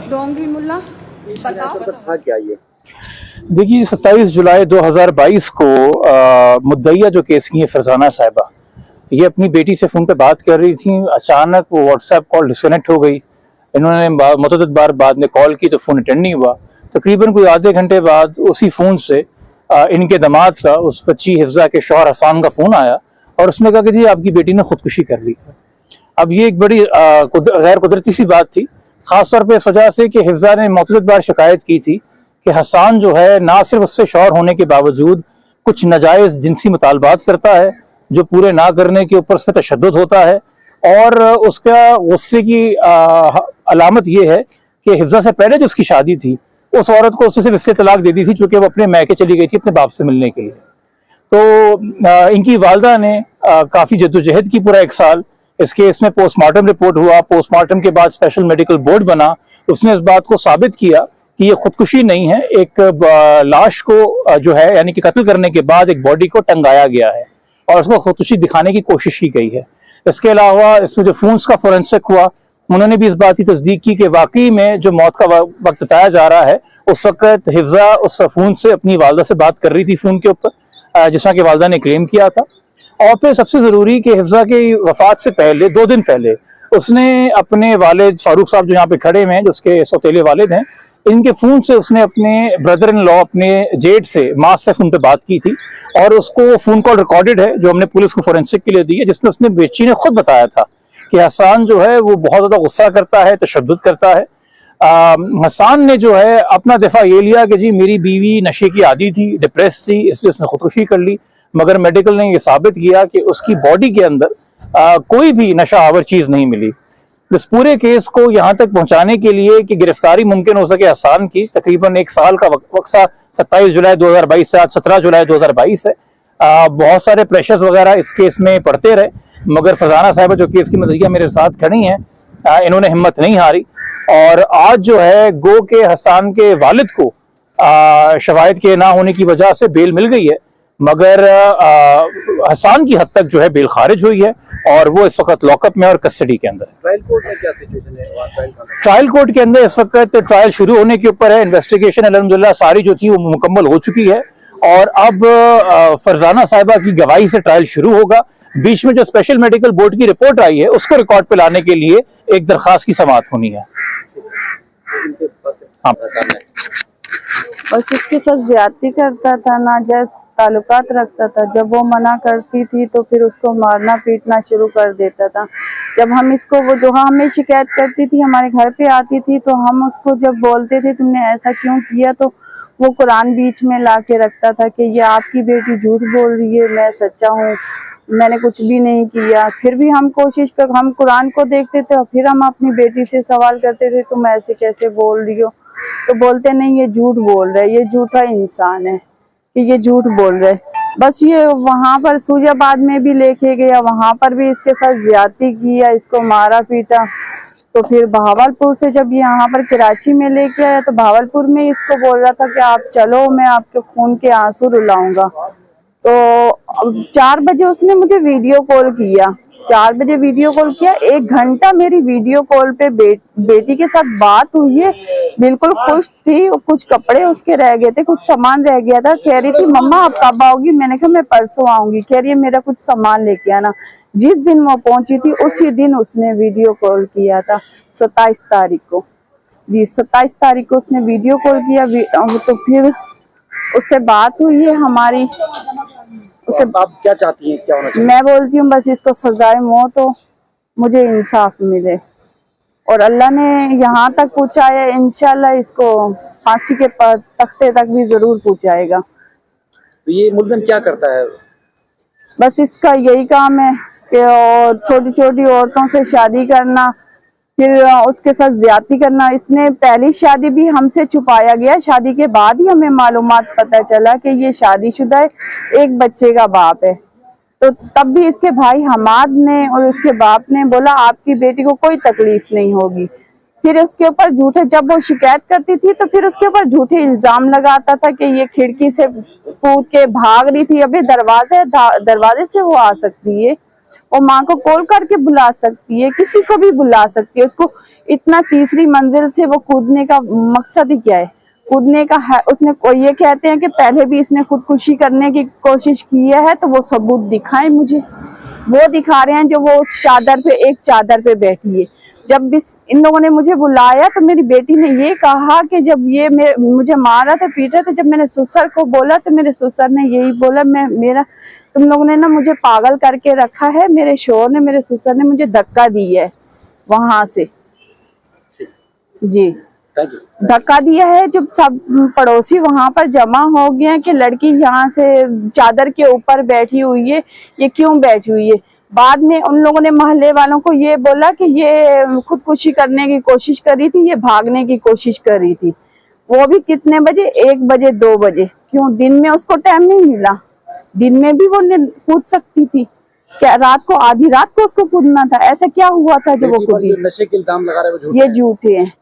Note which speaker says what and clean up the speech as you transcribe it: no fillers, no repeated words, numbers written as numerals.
Speaker 1: डोंगी मुल्ला बताओ।
Speaker 2: था क्या ये?
Speaker 3: देखिए 27 जुलाई 2022 को मुद्दईया जो केस की है फरजाना साहिबा, ये अपनी बेटी से फ़ोन पे बात कर रही थी। अचानक वो व्हाट्सएप कॉल डिस्कनेक्ट हो गई। इन्होंने मुतअद्दिद बार बाद में कॉल की तो फ़ोन अटेंड नहीं हुआ। तकरीबन कोई आधे घंटे बाद उसी फ़ोन से इनके दामाद का, उस बच्ची हिफ्जा के शौहर हसान का फ़ोन आया और उसने कहा कि जी आपकी बेटी ने खुदकुशी कर ली। अब ये एक बड़ी गैर कुदरती सी बात थी, ख़ासतौर पर इस वजह से कि हिफ्जा ने मुतअद्दिद बार शिकायत की थी कि हसान जो है ना सिर्फ उससे शौहर होने के बावजूद कुछ नाजायज़ जिनसी मुतालबात करता है जो पूरे ना करने के ऊपर उस पर तशद्दुद होता है, और उसका गुस्से की अलामत यह है कि हिफ्जा से पहले जो उसकी शादी थी उस औरत को उससे सिर्फ इसलिए तलाक दे दी थी चूंकि वो अपने मैके चली गई थी अपने बाप से मिलने के लिए। तो इनकी वालदा ने काफ़ी जद्दोजहद की पूरा 1 साल। इस केस में पोस्टमार्टम रिपोर्ट हुआ, पोस्टमार्टम के बाद स्पेशल मेडिकल बोर्ड बना, उसने इस बात को साबित किया कि ये खुदकुशी नहीं है, एक लाश को जो है यानी कि कत्ल करने के बाद एक बॉडी को टंगाया गया है और उसको खुदकुशी दिखाने की कोशिश की गई है। इसके अलावा इसमें जो फोन्स का फोरेंसिक हुआ, उन्होंने भी इस बात की तस्दीक की कि वाकई में जो मौत का वक्त बताया जा रहा है उस वक्त हिफ्जा उस फोन से अपनी वालदा से बात कर रही थी फोन के ऊपर, जिसका कि वालदा ने क्लेम किया था। और फिर सबसे ज़रूरी कि हिफ्जा की वफात से पहले 2 दिन पहले उसने अपने वालिद फारूक साहब जो यहाँ पे खड़े हुए हैं, जो उसके सौतेले वालिद हैं, इनके फ़ोन से उसने अपने ब्रदर इन लॉ अपने जेठ से मास से फ़ोन पे बात की थी और उसको फ़ोन कॉल रिकॉर्डेड है जो हमने पुलिस को फोरेंसिक के लिए दी है, जिसमें उसने बेची ने खुद बताया था कि हसान जो है वो बहुत ज़्यादा गुस्सा करता है, तशद्दुद करता है। हसान ने जो है अपना दफा ये लिया कि जी मेरी बीवी नशे की आदी थी, डिप्रेस थी, इसलिए उसने खुदकुशी कर ली, मगर मेडिकल ने ये साबित किया कि उसकी बॉडी के अंदर कोई भी नशा आवर चीज़ नहीं मिली। इस पूरे केस को यहाँ तक पहुँचाने के लिए कि गिरफ्तारी मुमकिन हो सके हसान की, तकरीबन 1 साल का वक्सा 27 जुलाई 2022 से आज 17 जुलाई 2022 है। बहुत सारे प्रेशर्स वगैरह इस केस में पड़ते रहे, मगर फरजाना साहिबा जो केस की मुद्दईया मेरे साथ खड़ी हैं, इन्होंने हिम्मत नहीं हारी और आज जो है गो के हसान के वालिद को शवाहिद के ना होने की वजह से बेल मिल गई है, मगर हसान की हद तक जो है बेल खारिज हुई है और वो इस वक्त लॉकअप में और कस्टडी के अंदर है।
Speaker 2: ट्रायल कोर्ट में क्या सिचुएशन है?
Speaker 3: ट्रायल कोर्ट के अंदर इस वक्त ट्रायल शुरू होने के ऊपर है। इन्वेस्टिगेशन अल्हम्दुलिल्लाह सारी जो थी वो मुकम्मल हो चुकी है और अब फरजाना साहिबा की गवाही से ट्रायल शुरू होगा। बीच में जो स्पेशल मेडिकल बोर्ड की रिपोर्ट आई है उसको रिकॉर्ड पे लाने के लिए एक दरखास्त की समाअत होनी है। हाँ,
Speaker 1: बस इसके साथ ज्यादती करता था, नाजायज ताल्लुकात रखता था। जब वो मना करती थी तो फिर उसको मारना पीटना शुरू कर देता था। जब हम इसको वो जो हमें शिकायत करती थी, हमारे घर पे आती थी, तो हम उसको जब बोलते थे तुमने ऐसा क्यों किया, तो वो कुरान बीच में ला के रखता था कि ये आपकी बेटी झूठ बोल रही है, मैं सच्चा हूँ, मैंने कुछ भी नहीं किया। फिर भी हम कोशिश कर, हम कुरान को देखते थे और फिर हम अपनी बेटी से सवाल करते थे तुम ऐसे कैसे बोल रही हो, तो बोलते नहीं ये झूठ बोल रहा है, ये झूठा इंसान है कि ये झूठ बोल रहे। बस ये वहाँ पर सूजाबाद में भी लेके गया, वहाँ पर भी इसके साथ ज्यादती किया, इसको मारा पीटा। तो फिर बहावलपुर से जब यहाँ पर कराची में लेके आया तो बहावलपुर में इसको बोल रहा था कि आप चलो मैं आपके खून के आंसू रुलाऊंगा। तो 4 बजे उसने मुझे वीडियो कॉल किया, 4 बजे वीडियो कॉल किया, 1 घंटा मेरी वीडियो कॉल पे बेटी के साथ बात हुई है। बिल्कुल खुश थी, कुछ कपड़े उसके रह गए थे, कुछ सामान रह गया था, कह रही थी मम्मा आप कब आओगी, मैंने कहा मैं परसों आऊंगी, कह रही है मेरा कुछ सामान लेके आना। जिस दिन वो पहुंची थी उसी दिन उसने वीडियो कॉल किया था, 27 तारीख को। जी 27 तारीख को उसने वीडियो कॉल किया, तो फिर उससे बात हुई है हमारी। उसे
Speaker 2: आप क्या चाहती हैं, क्या होना चाहिए?
Speaker 1: मैं बोलती हूँ बस इसको सजाए मौत हो, मुझे इंसाफ मिले और अल्लाह ने यहाँ तक पहुँचाया, इंशाल्लाह इसको फांसी के तख्ते तक भी जरूर पहुँचाएगा।
Speaker 2: तो ये मुल्ज़िम क्या करता है?
Speaker 1: बस इसका यही काम है कि छोटी छोटी औरतों से शादी करना, फिर उसके साथ ज्यादती करना। इसने पहली शादी भी हमसे छुपाया गया, शादी के बाद ही हमें मालूमात पता चला कि ये शादीशुदा है, 1 बच्चे का बाप है। तो तब भी इसके भाई हमाद ने और उसके बाप ने बोला आपकी बेटी को कोई तकलीफ नहीं होगी। फिर उसके ऊपर झूठे, जब वो शिकायत करती थी तो फिर उसके ऊपर झूठे इल्जाम लगाता था कि ये खिड़की से कूद के भाग रही थी, अबे दरवाजे से वो आ सकती है, वो माँ को कॉल करके बुला सकती है, किसी को भी बुला सकती है। उसको इतना तीसरी मंजिल से वो कूदने का मकसद ही क्या है? कूदने का है उसने, ये कहते हैं कि पहले भी इसने खुदकुशी करने की कोशिश की है, तो वो सबूत दिखाएं मुझे। वो दिखा रहे हैं जो वो चादर पे, एक चादर पे बैठी है। जब भी इन लोगों ने मुझे बुलाया तो मेरी बेटी ने ये कहा कि जब ये मुझे मारा था, पीटा था, जब मैंने ससुर को बोला तो मेरे ससुर ने यही बोला, तुम लोगों ने ना मुझे पागल करके रखा है। मेरे शोहर ने, मेरे ससुर ने मुझे धक्का दी है वहां से। जी,
Speaker 2: थैंक यू।
Speaker 1: धक्का दिया है। जब सब पड़ोसी वहां पर जमा हो गए हैं कि लड़की यहाँ से चादर के ऊपर बैठी हुई है, ये क्यों बैठी हुई है। बाद में उन लोगों ने मोहल्ले वालों को ये बोला कि ये खुदकुशी करने की कोशिश करी थी, ये भागने की कोशिश करी थी। वो भी कितने बजे? 1 बजे 2 बजे। क्यों? दिन में उसको टाइम नहीं मिला? दिन में भी वो कूद सकती थी क्या? रात को, आधी रात को उसको कूदना था। ऐसा क्या हुआ था जो वो
Speaker 2: बेटी पर
Speaker 1: कूदी?
Speaker 2: जो नशे के इल्जाम लगा रहे हैं वो झूठ
Speaker 1: ये
Speaker 2: है।
Speaker 1: झूठे हैं।